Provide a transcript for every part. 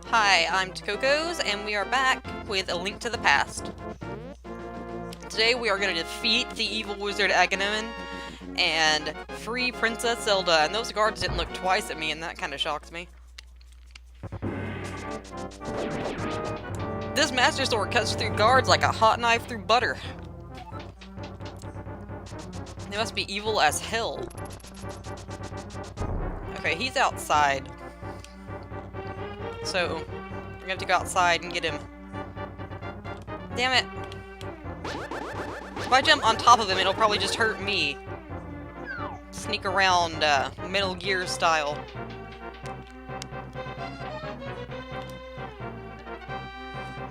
Hi, I'm Takocos, and we are back with A Link to the Past. Today we are going to defeat the evil wizard Aghanim and free Princess Zelda, and those guards didn't look twice at me, and that kind of shocked me. This Master Sword cuts through guards like a hot knife through butter. They must be evil as hell. Okay, he's outside. So, we're gonna have to go outside and get him. Damn it. If I jump on top of him, it'll probably just hurt me. Sneak around, Metal Gear style.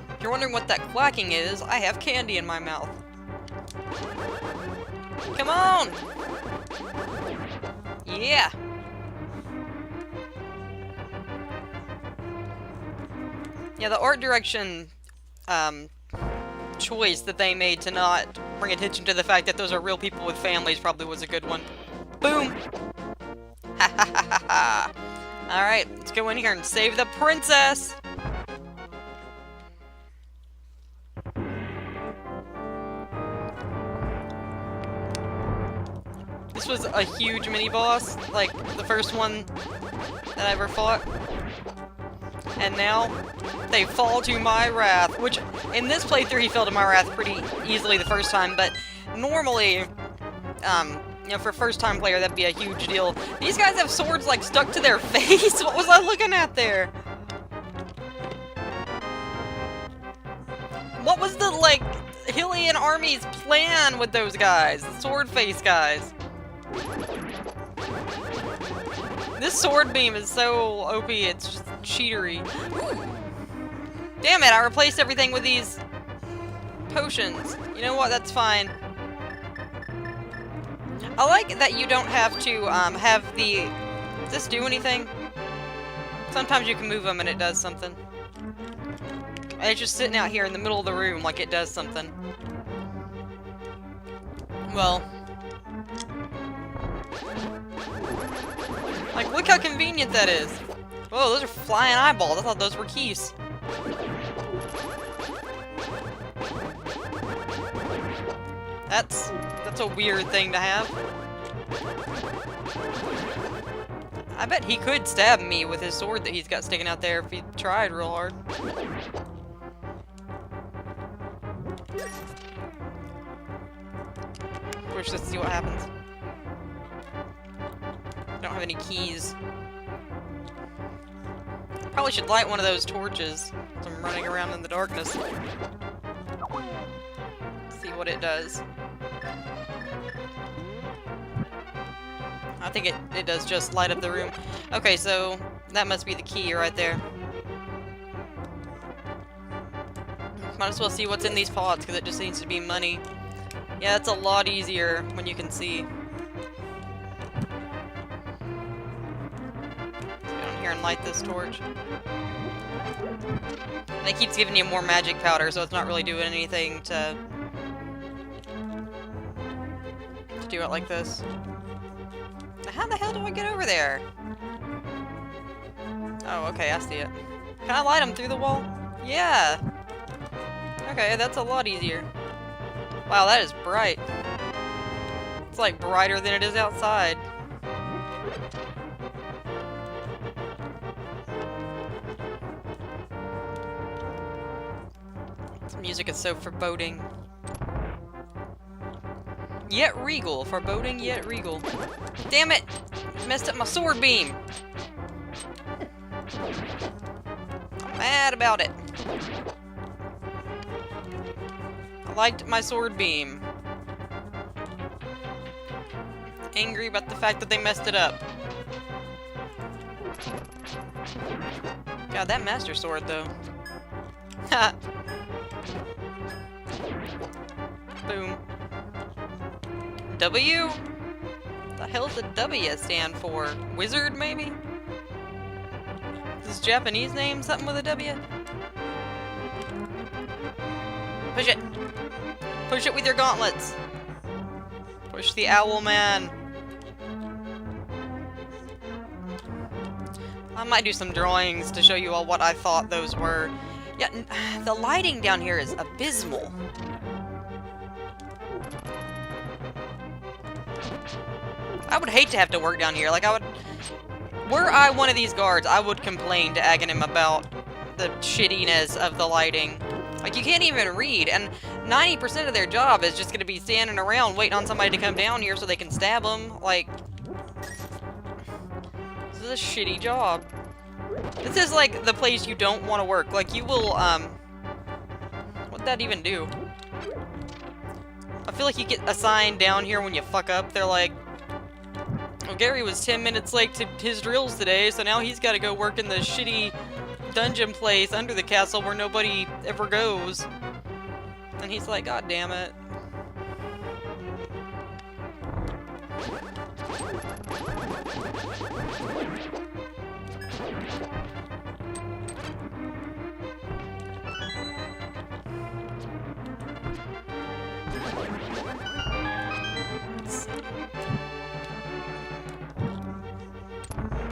If you're wondering what that quacking is, I have candy in my mouth. Come on! Yeah! Yeah, the art direction, choice that they made to not bring attention to the fact that those are real people with families probably was a good one. Boom! Ha ha ha ha ha! Alright, let's go in here and save the princess! This was a huge mini-boss, like the first one that I ever fought. And now, they fall to my wrath, which, in this playthrough, he fell to my wrath pretty easily the first time, but normally, you know, for a first-time player, that'd be a huge deal. These guys have swords, like, stuck to their face? What was I looking at there? What was the, like, Hylian army's plan with those guys? The sword face guys. This sword beam is so OP, it's just cheatery. Ooh. Damn it, I replaced everything with these potions. You know what, that's fine. I like that you don't have to have the... Does this do anything? Sometimes you can move them and it does something. And it's just sitting out here in the middle of the room like it does something. Well... Like, look how convenient that is! Whoa, those are flying eyeballs. I thought those were keys. That's a weird thing to have. I bet he could stab me with his sword that he's got sticking out there if he tried real hard. Push this to see what happens. I don't have any keys. Probably should light one of those torches as I'm running around in the darkness. See what it does. I think it does just light up the room. Okay, so that must be the key right there. Might as well see what's in these pots, because it just seems to be money. Yeah, it's a lot easier when you can see. And light this torch. And it keeps giving you more magic powder, so it's not really doing anything to do it like this. Now how the hell do I get over there? Oh, okay, I see it. Can I light them through the wall? Yeah! Okay, that's a lot easier. Wow, that is bright. It's like brighter than it is outside. This music is so foreboding. Yet regal. Foreboding, yet regal. Damn it! Messed up my sword beam! I'm mad about it. I liked my sword beam. Angry about the fact that they messed it up. God, that Master Sword, though. Ha! Boom. W? The hell does the W stand for? Wizard, maybe? Is this Japanese name something with a W? Push it! Push it with your gauntlets! Push the owl man! I might do some drawings to show you all what I thought those were. Yeah, the lighting down here is abysmal. I would hate to have to work down here. Like, were I one of these guards, I would complain to Aghanim about the shittiness of the lighting. Like, you can't even read, and 90% of their job is just gonna be standing around waiting on somebody to come down here so they can stab them. Like, this is a shitty job. This is like the place you don't want to work. Like, you will, what'd that even do? I feel like you get assigned down here when you fuck up. They're like, well, Gary was 10 minutes late to his drills today, so now he's got to go work in the shitty dungeon place under the castle where nobody ever goes. And he's like, God damn it.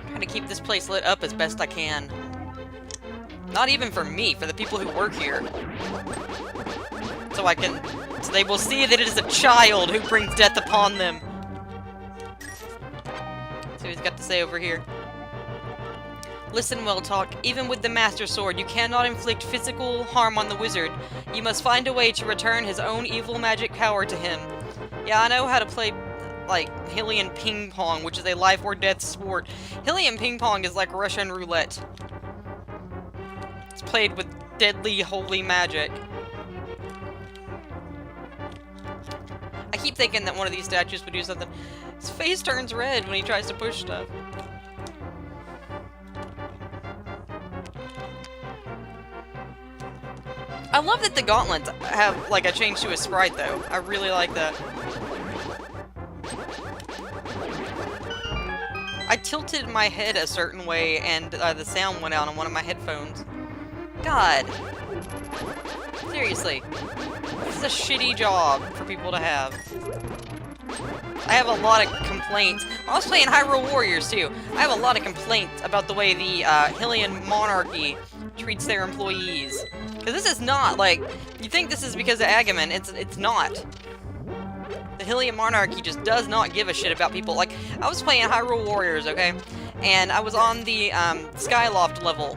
Trying to keep this place lit up as best I can. Not even for me, for the people who work here. So they will see that it is a child who brings death upon them. See what he's got to say over here. Listen, well talk. Even with the Master Sword, you cannot inflict physical harm on the wizard. You must find a way to return his own evil magic power to him. Yeah, I know how to play, like, Hylian ping pong, which is a life or death sport. Hylian ping pong is like Russian roulette. It's played with deadly holy magic. I keep thinking that one of these statues would do something. His face turns red when he tries to push stuff. I love that the gauntlets have, like, a change to a sprite, though. I really like that. I tilted my head a certain way, and the sound went out on one of my headphones. God. Seriously. This is a shitty job for people to have. I have a lot of complaints. I was playing Hyrule Warriors, too. I have a lot of complaints about the way the Hylian monarchy treats their employees. Because this is not, like, you think this is because of Aghanim. It's not. The Hylian monarchy just does not give a shit about people. Like, I was playing Hyrule Warriors, okay? And I was on the Skyloft level.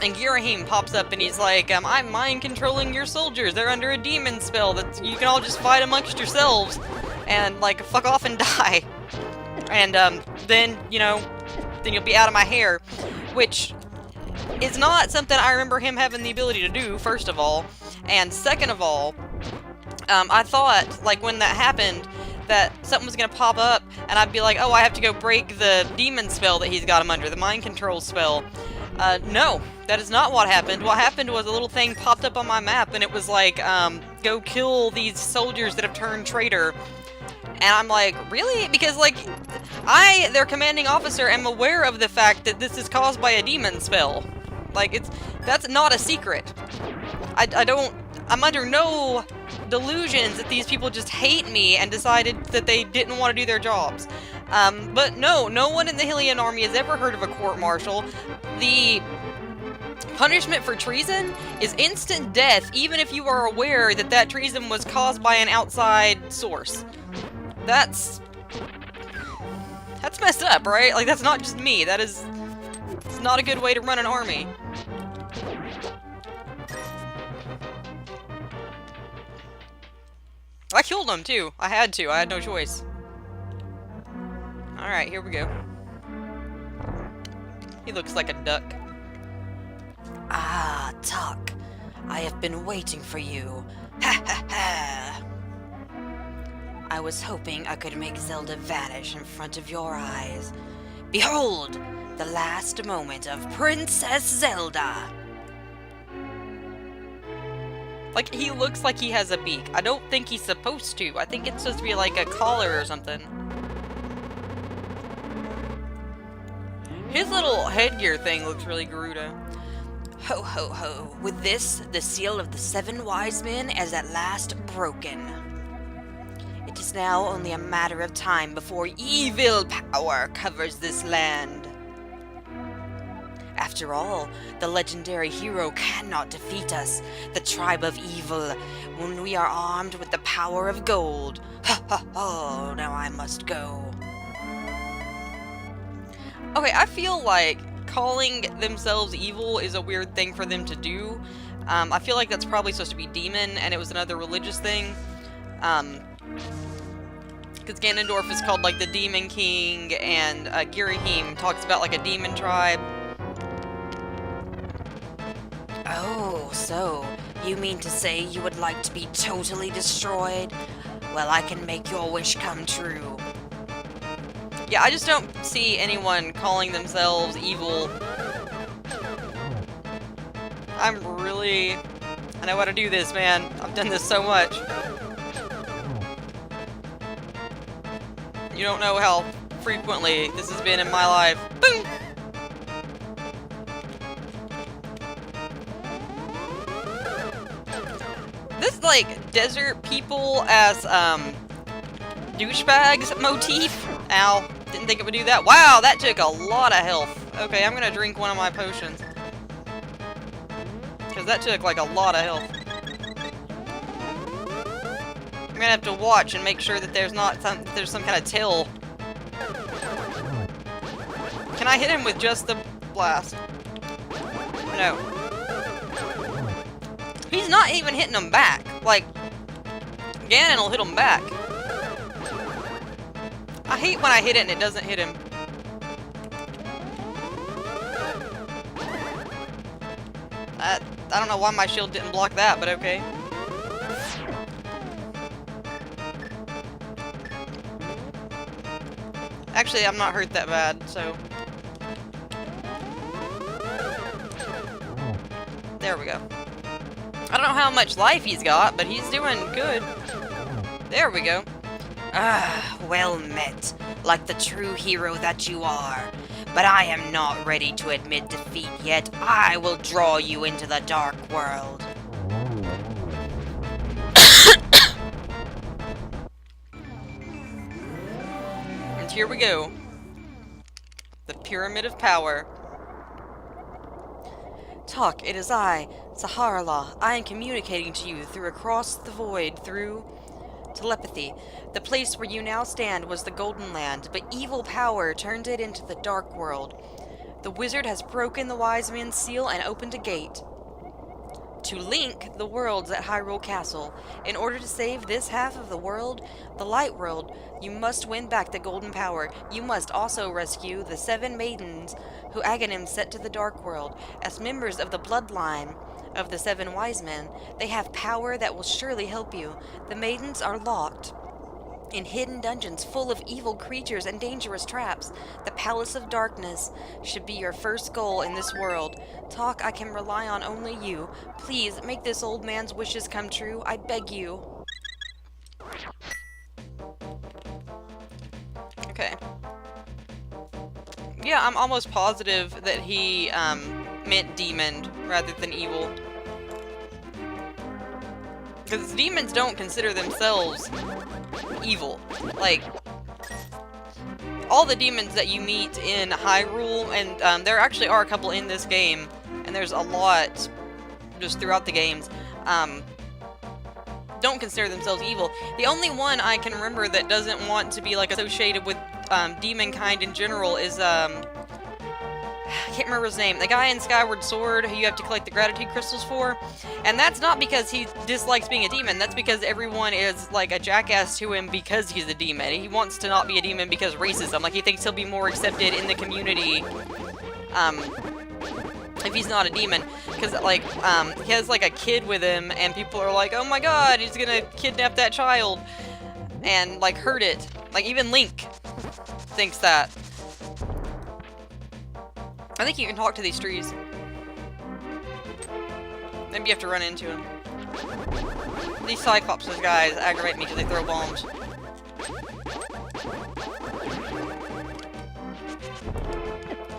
And Aghanim pops up and he's like, I'm mind-controlling your soldiers. They're under a demon spell that you can all just fight amongst yourselves. And, like, fuck off and die. And, then, you know, then you'll be out of my hair. Which is not something I remember him having the ability to do, first of all. And second of all, I thought, like, when that happened, that something was gonna pop up, and I'd be like, oh, I have to go break the demon spell that he's got him under, the mind control spell. No, that is not what happened. What happened was a little thing popped up on my map, and it was like, go kill these soldiers that have turned traitor. And I'm like, really? Because, like, their commanding officer, am aware of the fact that this is caused by a demon spell. Like, that's not a secret. I'm under no delusions that these people just hate me and decided that they didn't want to do their jobs. But no one in the Hylian army has ever heard of a court-martial. The punishment for treason is instant death, even if you are aware that that treason was caused by an outside source. That's messed up, right? Like, that's not just me. It's not a good way to run an army. I killed him, too. I had to. I had no choice. Alright, here we go. He looks like a duck. Ah, Tuck. I have been waiting for you. Ha ha ha! I was hoping I could make Zelda vanish in front of your eyes. Behold, the last moment of Princess Zelda! Like, he looks like he has a beak. I don't think he's supposed to. I think it's supposed to be like a collar or something. His little headgear thing looks really Gerudo. Ho ho ho, with this, the seal of the 7 wise men is at last broken. It is now only a matter of time before evil power covers this land. After all, the legendary hero cannot defeat us, the tribe of evil, when we are armed with the power of gold. Ha ha ha, now I must go. Okay, I feel like calling themselves evil is a weird thing for them to do. I feel like that's probably supposed to be demon, and it was another religious thing. Because Ganondorf is called, like, the Demon King, and Girahim talks about, like, a demon tribe. Oh, so you mean to say you would like to be totally destroyed? Well, I can make your wish come true. Yeah, I just don't see anyone calling themselves evil. I know how to do this, man. I've done this so much. You don't know how frequently this has been in my life. Boom! This, like, desert people as, douchebags motif. Ow. Didn't think it would do that. Wow, that took a lot of health. Okay, I'm gonna drink one of my potions. Because that took, like, a lot of health. I'm gonna have to watch and make sure that there's some kind of tail. Can I hit him with just the blast? No. He's not even hitting him back. Like, Ganon will hit him back. I hate when I hit it and it doesn't hit him. I don't know why my shield didn't block that, but okay. Actually, I'm not hurt that bad, so... There we go. I don't know how much life he's got, but he's doing good. There we go. Ah, well met, like the true hero that you are. But I am not ready to admit defeat yet. I will draw you into the dark world. And here we go. The Pyramid of Power. Talk, it is I, Saharala. I am communicating to you through across the void, through telepathy. The place where you now stand was the Golden Land, but evil power turned it into the Dark World. The wizard has broken the wise man's seal and opened a gate to link the worlds at Hyrule Castle. In order to save this half of the world, the Light World, you must win back the Golden Power. You must also rescue the 7 maidens who Aghanim set to the Dark World. As members of the bloodline of the 7 wise men, they have power that will surely help you. The maidens are locked in hidden dungeons full of evil creatures and dangerous traps. The Palace of Darkness should be your first goal in this world. Talk, I can rely on only you. Please, make this old man's wishes come true. I beg you. Okay. Yeah, I'm almost positive that he, meant demon rather than evil. Because demons don't consider themselves evil. Like, all the demons that you meet in Hyrule, and there actually are a couple in this game, and there's a lot just throughout the games, don't consider themselves evil. The only one I can remember that doesn't want to be, like, associated with demon kind in general is, I can't remember his name. The guy in Skyward Sword who you have to collect the gratitude crystals for. And that's not because he dislikes being a demon. That's because everyone is, like, a jackass to him because he's a demon. He wants to not be a demon because racism. Like, he thinks he'll be more accepted in the community, if he's not a demon. Because, like, he has, like, a kid with him, and people are like, oh my god, he's gonna kidnap that child. And, like, hurt it. Like, even Link thinks that. I think you can talk to these trees. Maybe you have to run into them. These Cyclops guys aggravate me because they throw bombs.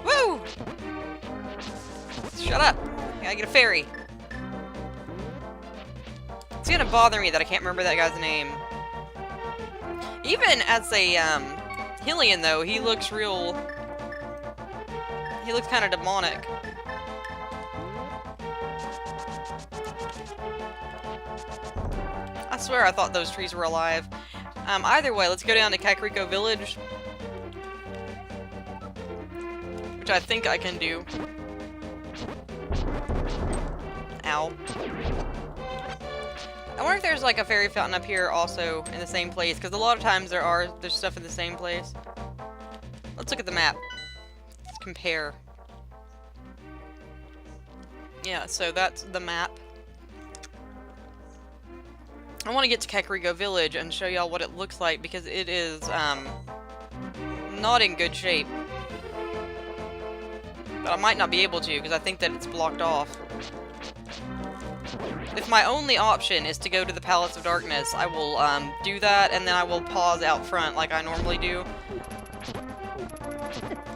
Woo! Shut up! I gotta get a fairy. It's gonna bother me that I can't remember that guy's name. Even as a, Hylian, though, he looks real... He looks kind of demonic. swear I thought those trees were alive. Either way, let's go down to Kakariko Village. Which I think I can do. Ow. I wonder if there's like a fairy fountain up here also in the same place, because a lot of times there's stuff in the same place. Let's look at the map. Let's compare. Yeah, so that's the map. I want to get to Kakariko Village and show y'all what it looks like, because it is, not in good shape. But I might not be able to, because I think that it's blocked off. If my only option is to go to the Palace of Darkness, I will, do that, and then I will pause out front like I normally do.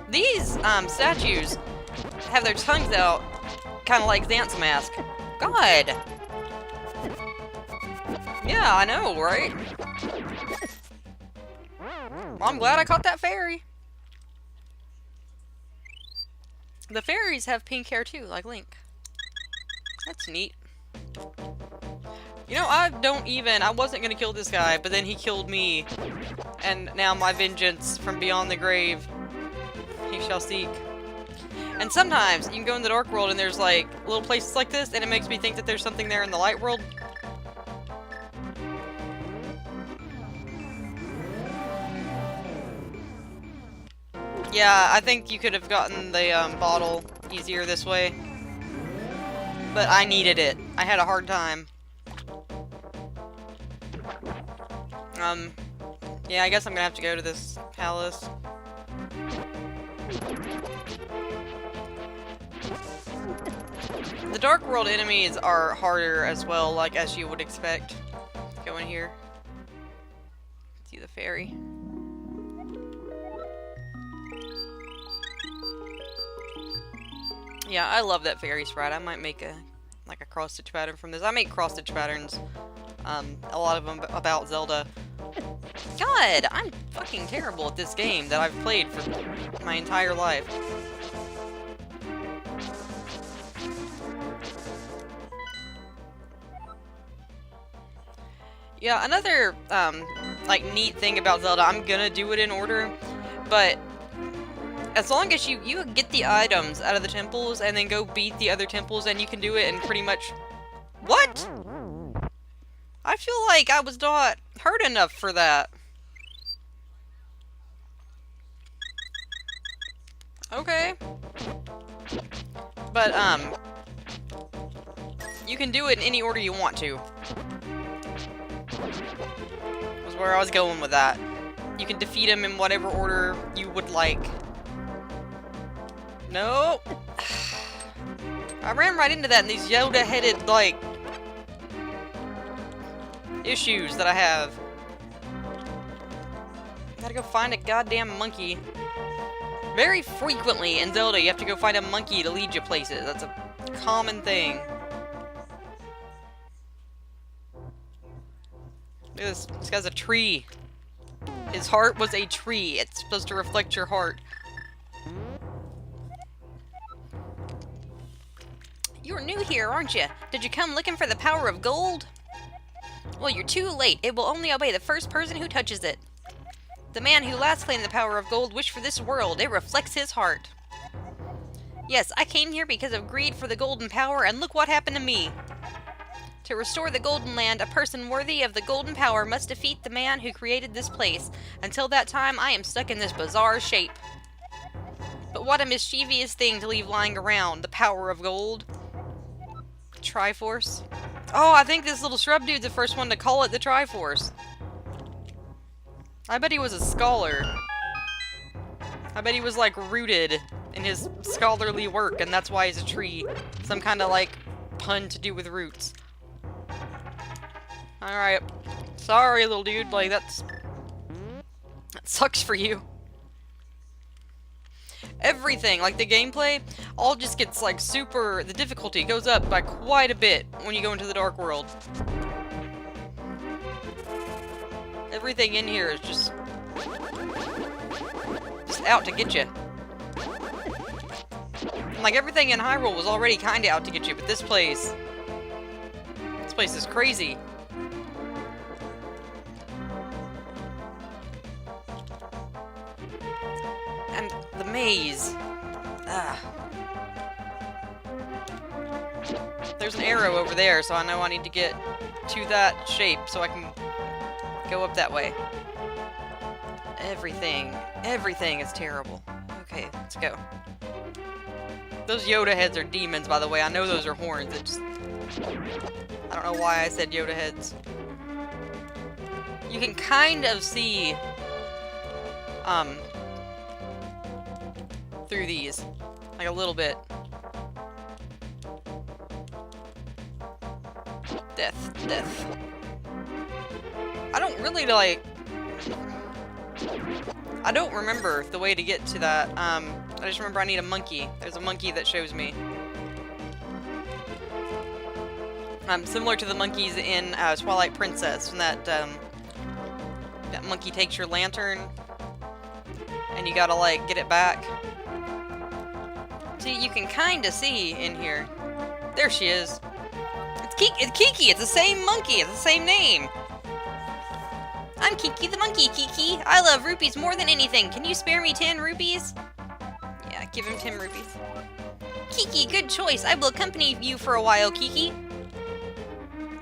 These, statues have their tongues out, kind of like Xant's mask. God! Yeah, I know, right? Well, I'm glad I caught that fairy. The fairies have pink hair too, like Link. That's neat. You know, I wasn't gonna kill this guy, but then he killed me. And now my vengeance from beyond the grave, he shall seek. And sometimes, you can go in the Dark World and there's like, little places like this, and it makes me think that there's something there in the Light World. Yeah, I think you could have gotten the, bottle easier this way. But I needed it. I had a hard time. Yeah, I guess I'm gonna have to go to this palace. The Dark World enemies are harder as well, like as you would expect. Go in here. See the fairy. Yeah, I love that fairy sprite. I might make a cross-stitch pattern from this. I make cross-stitch patterns, a lot of them about Zelda. God, I'm fucking terrible at this game that I've played for my entire life. Yeah, another, like, neat thing about Zelda, I'm gonna do it in order, but as long as you get the items out of the temples and then go beat the other temples, and you can do it in pretty much... What? I feel like I was not hurt enough for that. Okay. But, you can do it in any order you want to. Was where I was going with that. You can defeat him in whatever order you would like. No. I ran right into that in these Yoda-headed, like, issues that I have. Gotta go find a goddamn monkey. Very frequently in Zelda, you have to go find a monkey to lead you places. That's a common thing. Look at this. This guy's a tree. His heart was a tree. It's supposed to reflect your heart. You're new here, aren't you? Did you come looking for the power of gold? Well, you're too late. It will only obey the first person who touches it. The man who last claimed the power of gold wished for this world. It reflects his heart. Yes, I came here because of greed for the golden power, and look what happened to me. To restore the Golden Land, a person worthy of the golden power must defeat the man who created this place. Until that time, I am stuck in this bizarre shape. But what a mischievous thing to leave lying around. The power of gold. Triforce. Oh, I think this little shrub dude's the first one to call it the Triforce. I bet he was a scholar. I bet he was, like, rooted in his scholarly work, and that's why he's a tree. Some kind of, like, pun to do with roots. Alright. Sorry, little dude. Like, that sucks for you. Everything, like the gameplay, all just gets, like, super... The difficulty goes up by quite a bit when you go into the Dark World. Everything in here is just out to get you. Like, everything in Hyrule was already kinda out to get you, but this place is crazy. And the maze. Ah. There's an arrow over there, so I know I need to get to that shape so I can go up that way. Everything is terrible. Okay, let's go. Those Yoda heads are demons, by the way. I know those are horns. It just... I don't know why I said Yoda heads. You can kind of see, through these. Like a little bit. Death. I don't really, like... I don't remember the way to get to that. I just remember I need a monkey. There's a monkey that shows me. Similar to the monkeys in Twilight Princess, when that monkey takes your lantern, and you gotta, like, get it back. See, you can kinda see in here. There she is. It's Kiki! It's the same monkey! It's the same name! I'm Kiki the monkey, Kiki! I love rupees more than anything! Can you spare me 10 rupees? Yeah, give him 10 rupees. Kiki, good choice! I will accompany you for a while, Kiki!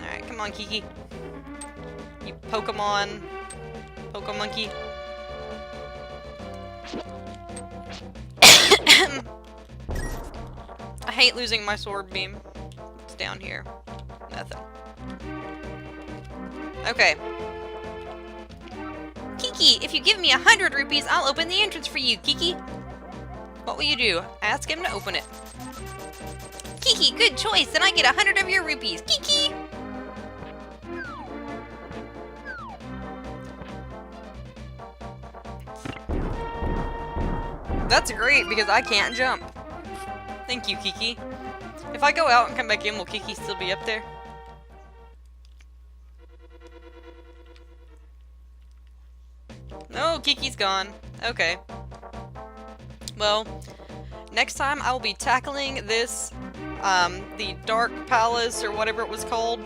Alright, come on, Kiki. You Pokemon monkey. I hate losing my sword beam. It's down here. Nothing. Okay. Kiki, if you give me 100 rupees, I'll open the entrance for you, Kiki. What will you do? Ask him to open it. Kiki, good choice. Then I get 100 of your rupees. Kiki! That's great, because I can't jump. Thank you, Kiki. If I go out and come back in, will Kiki still be up there? No, Kiki's gone. Okay. Well, next time I will be tackling this, the Dark Palace, or whatever it was called.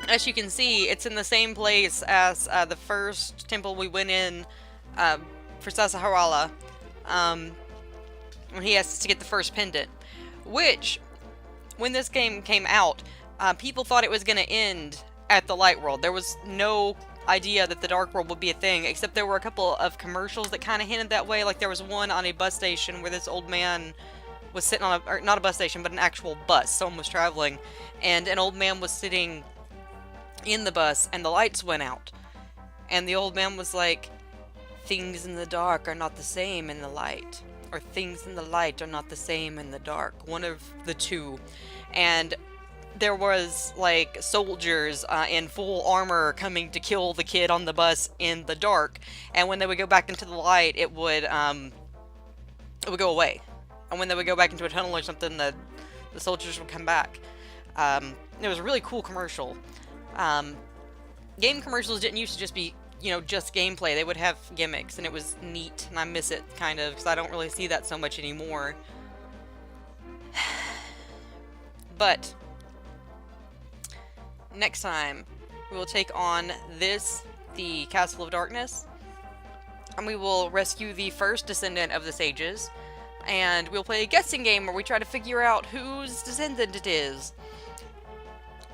As you can see, it's in the same place as the first temple we went in for Sasahawala, when he has to get the first pendant. Which, when this game came out, people thought it was going to end at the Light World. There was no idea that the Dark World would be a thing, except there were a couple of commercials that kind of hinted that way. Like there was one on a bus station where this old man was sitting on or not a bus station, but an actual bus. Someone was traveling, and an old man was sitting in the bus, and the lights went out. And the old man was like, things in the dark are not the same in the light. Or things in the light are not the same in the dark. One of the two. And there was, like, soldiers in full armor coming to kill the kid on the bus in the dark. And when they would go back into the light, it would go away. And when they would go back into a tunnel or something, the soldiers would come back. It was a really cool commercial. Game commercials didn't used to just be, you know, just gameplay. They would have gimmicks, and it was neat, and I miss it, kind of, because I don't really see that so much anymore. But next time, we will take on the Castle of Darkness, and we will rescue the first descendant of the sages, and we'll play a guessing game where we try to figure out whose descendant it is.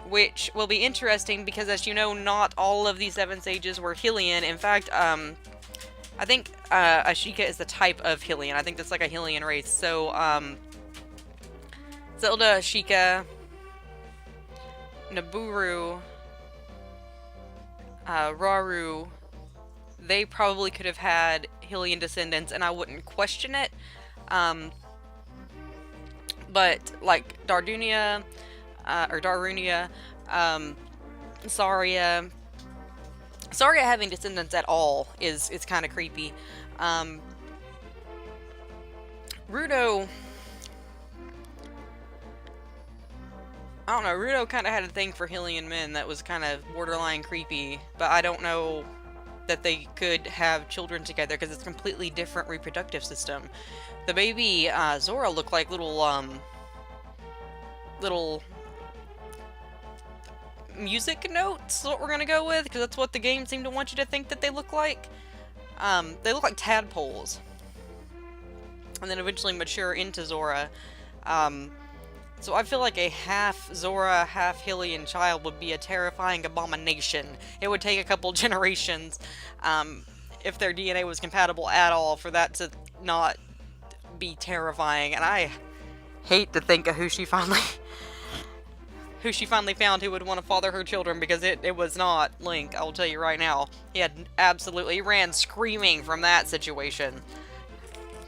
Which will be interesting because, as you know, not all of these 7 sages were Hylian. In fact, I think Ashika is the type of Hylian. I think that's like a Hylian race. So, Zelda, Ashika, Naburu, Rauru, they probably could have had Hylian descendants, and I wouldn't question it. But, like, Darunia, Saria having descendants at all is kind of creepy. Rudo, I don't know, Rudo kind of had a thing for Hylian men that was kind of borderline creepy, but I don't know that they could have children together because it's a completely different reproductive system. The baby Zora looked like little music notes, what we're gonna go with, because that's what the game seemed to want you to think that they look like. They look like tadpoles. And then eventually mature into Zora. So I feel like a half Zora, half Hylian child would be a terrifying abomination. It would take a couple generations, if their DNA was compatible at all, for that to not be terrifying. And I hate to think of who she finally found who would want to father her children, because it was not Link, I will tell you right now. He ran screaming from that situation.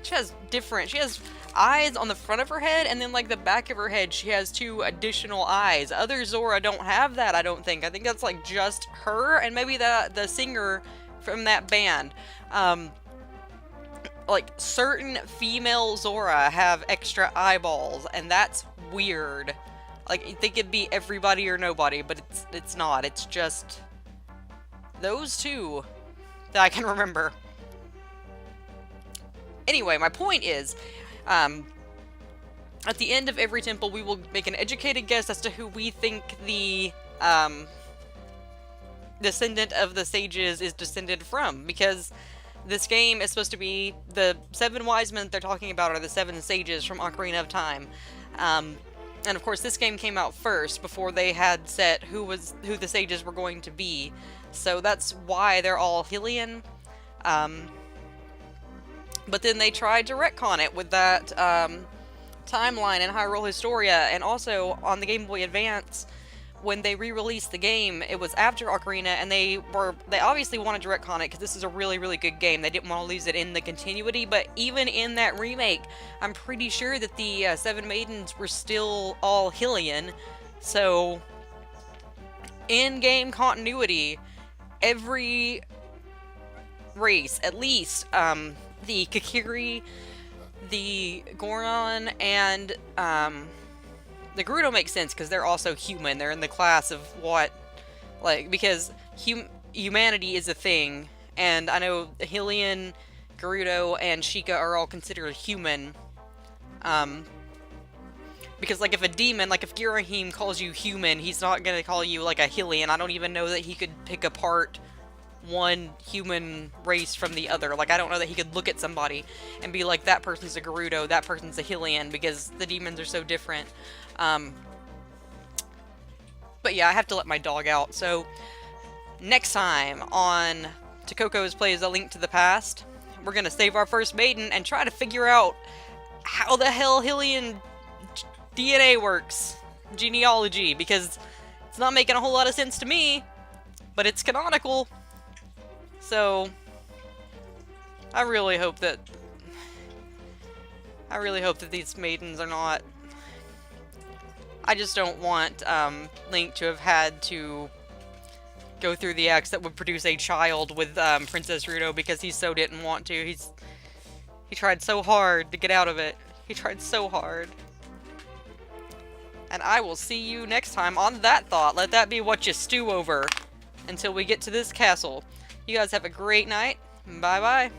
She has eyes on the front of her head, and then like the back of her head she has 2 additional eyes. Other Zora don't have that, I don't think. I think that's like just her and maybe the singer from that band. Like certain female Zora have extra eyeballs, and that's weird. Like, you think it'd be everybody or nobody, but it's not. It's just those 2 that I can remember. Anyway, my point is, at the end of every temple, we will make an educated guess as to who we think the descendant of the sages is descended from, because this game is supposed to be the 7 wise men they're talking about are the 7 sages from Ocarina of Time. And of course, this game came out first before they had set who the sages were going to be. So that's why they're all Hylian. But then they tried to retcon it with that timeline in Hyrule Historia, and also on the Game Boy Advance. When they re-released the game, it was after Ocarina, and they obviously wanted to retcon it because this is a really, really good game. They didn't want to lose it in the continuity, but even in that remake, I'm pretty sure that the 7 maidens were still all Hylian. So, in-game continuity, every race, at least, the Kakiri, the Goron, and, the Gerudo makes sense because they're also human. They're in the class of what, like, because humanity is a thing, and I know Hylian, Gerudo, and Sheikah are all considered human. Because, like, if a demon, like, if Girahim calls you human, he's not gonna call you, like, a Hylian. I don't even know that he could pick apart one human race from the other. Like, I don't know that he could look at somebody and be like, that person's a Gerudo, that person's a Hylian, because the demons are so different. But yeah, I have to let my dog out. So, next time on Takocos Plays A Link to the Past, we're gonna save our first maiden and try to figure out how the hell Hylian DNA works. Genealogy, because it's not making a whole lot of sense to me, but it's canonical. So, I really hope that these maidens are not... I just don't want Link to have had to go through the acts that would produce a child with Princess Ruto, because he so didn't want to. He tried so hard to get out of it. He tried so hard. And I will see you next time on that thought. Let that be what you stew over until we get to this castle. You guys have a great night. Bye-bye.